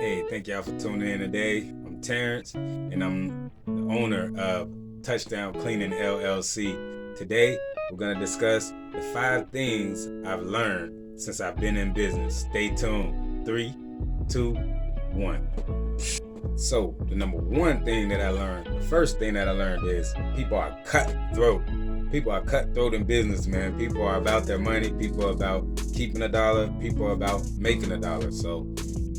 Hey, thank y'all for tuning in today. I'm Terrance, and I'm the owner of Touchdown Cleaning LLC. Today, we're going to discuss the 5 things I've learned since I've been in business. Stay tuned. 3, 2, 1. So, the number one thing that I learned, the first thing that I learned is people are cutthroat. People are cutthroat in business, man. People are about their money. People are about keeping a dollar. People are about making a dollar. So,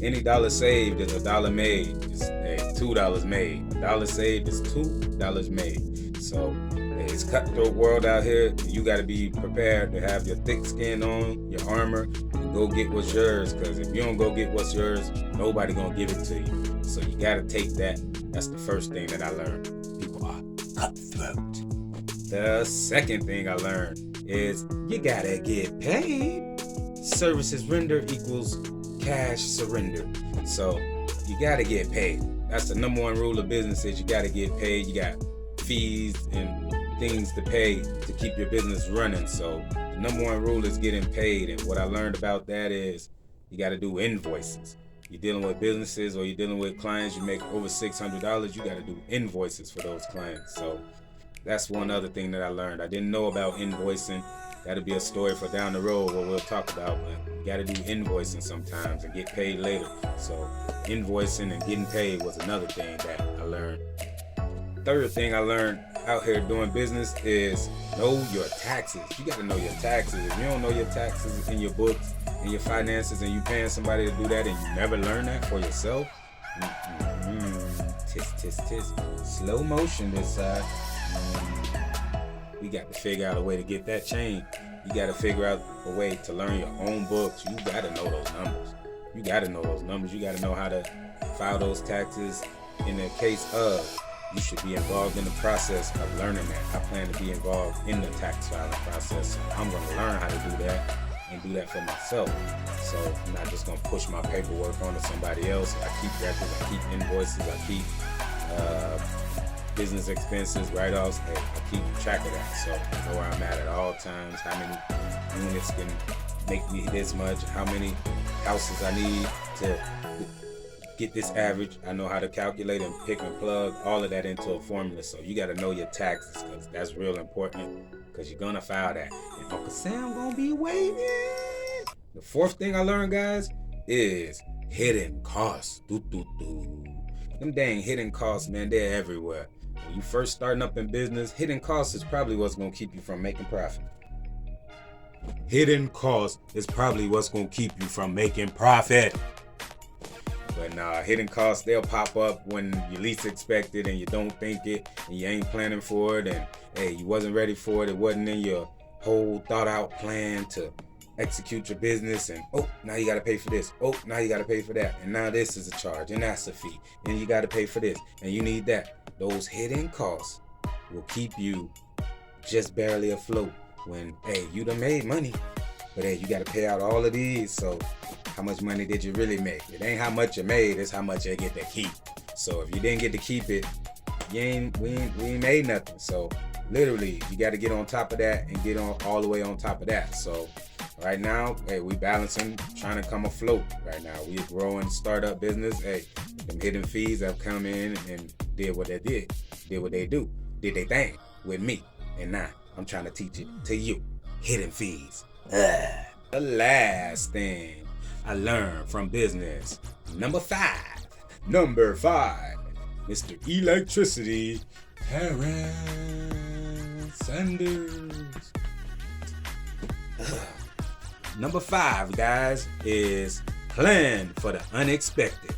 any dollar saved is a dollar made. It's $2 made. A dollar saved is $2 made. So it's cutthroat world out here. You got to be prepared to have your thick skin on, your armor, and go get what's yours. Because if you don't go get what's yours, nobody gonna give it to you. So you got to take that. That's the first thing that I learned. People are cutthroat. The second thing I learned is you gotta get paid. Services rendered equals cash surrender. So you gotta get paid. That's the number one rule of business is you gotta get paid. You got fees and things to pay to keep your business running. So the number one rule is getting paid. And what I learned about that is you gotta do invoices. You're dealing with businesses or you're dealing with clients, you make over $600, you gotta do invoices for those clients. So that's one other thing that I learned. I didn't know about invoicing. That'll be a story for down the road where we'll talk about, but you gotta do invoicing sometimes and get paid later. So invoicing and getting paid was another thing that I learned. Third thing I learned out here doing business is know your taxes. You gotta know your taxes. If you don't know your taxes in your books and your finances and you paying somebody to do that and you never learn that for yourself, tisk. Slow motion this side. We got to figure out a way to get that change. You got to figure out a way to learn your own books. You got to know those numbers. You got to know how to file those taxes. In the case of, you should be involved in the process of learning that. I plan to be involved in the tax filing process. So I'm going to learn how to do that and do that for myself. So I'm not just going to push my paperwork onto somebody else. I keep records, I keep invoices, I keep business expenses, write-offs. Hey, I keep track of that, so I know where I'm at all times, how many units can make me this much, how many houses I need to get this average. I know how to calculate and pick and plug all of that into a formula. So you got to know your taxes, because that's real important, because you're gonna file that and Uncle Sam gonna be waiting. The fourth thing I learned, guys, is hidden costs. Them dang hidden costs, man, they're everywhere. When you first starting up in business, hidden costs is probably what's going to keep you from making profit. Hidden costs is probably what's going to keep you from making profit. But nah, hidden costs, they'll pop up when you least expect it and you don't think it and you ain't planning for it and hey, you wasn't ready for it. It wasn't in your whole thought out plan to execute your business, and now you got to pay for this. Now you got to pay for that. And now this is a charge and that's a fee. And you got to pay for this and you need that. Those hidden costs will keep you just barely afloat when, hey, you done made money, but hey, you got to pay out all of these. So how much money did you really make? It ain't how much you made, it's how much you get to keep. So if you didn't get to keep it, we ain't made nothing. So literally, you got to get on top of that and get on all the way on top of that. So right now, hey, we balancing, trying to come afloat right now. We a growing startup business. Hey, them hidden fees have come in and did what they did what they do, did they thing with me. And now I'm trying to teach it to you. Hidden fees. The last thing I learned from business. Number five, Mr. Electricity, Terrance Sanders. Number 5, guys, is plan for the unexpected.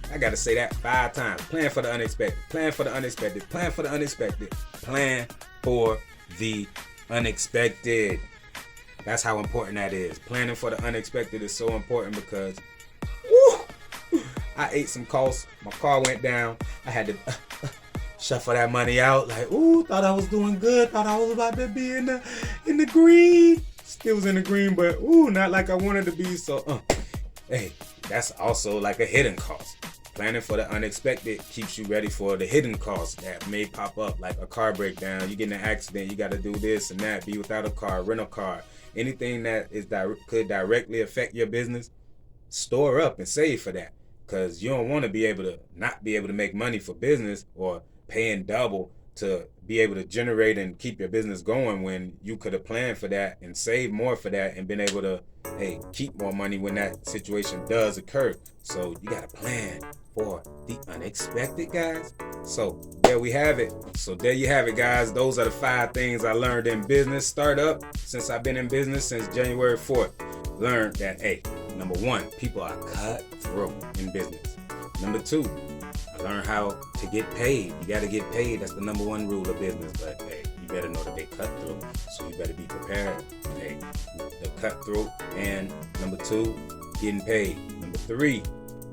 I gotta say that 5 times. Plan for the unexpected. Plan for the unexpected. Plan for the unexpected. Plan for the unexpected. That's how important that is. Planning for the unexpected is so important because I ate some costs. My car went down. I had to shuffle that money out. Like, thought I was doing good. Thought I was about to be in the green. Still was in the green, but not like I wanted to be. So, hey, that's also like a hidden cost. Planning for the unexpected keeps you ready for the hidden costs that may pop up, like a car breakdown. You get in an accident, you got to do this and that. Be without a car, rent a car. Anything that is could directly affect your business, store up and save for that, because you don't want to be able to not be able to make money for business or paying double to be able to generate and keep your business going when you could have planned for that and saved more for that and been able to, hey, keep more money when that situation does occur. So you got to plan for the unexpected, guys. So there we have it. So there you have it, guys. Those are the 5 things I learned in business startup since I've been in business since January 4th. Learned that, hey, number 1, people are cutthroat in business. Number 2, I learned how to get paid. You got to get paid. That's the number 1 rule of business. But hey, you better know that they cutthroat, so you better be prepared. Hey, the cutthroat. And number 2, getting paid. Number 3,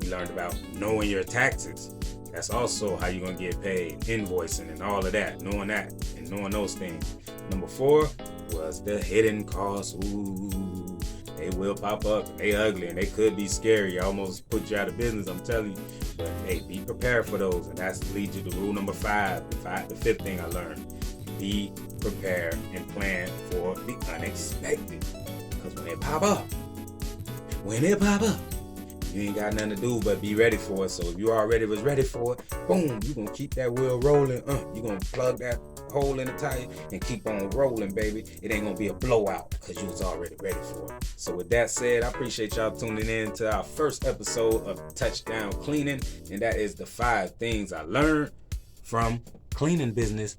we learned about knowing your taxes. That's also how you're gonna get paid. Invoicing and all of that. Knowing that and knowing those things. Number 4 was the hidden costs. Ooh, they will pop up. They ugly and they could be scary. Almost put you out of business, I'm telling you. But hey, be prepared for those. And that leads you to rule number 5. The 5th thing I learned. Be prepared and plan for the unexpected. Because when it pop up, you ain't got nothing to do but be ready for it. So if you already was ready for it, boom, you gonna keep that wheel rolling. You gonna plug that hole in the tire and keep on rolling, baby. It ain't gonna be a blowout because you was already ready for it. So with that said, I appreciate y'all tuning in to our first episode of Touchdown Cleaning, and that is the 5 things I learned from cleaning business.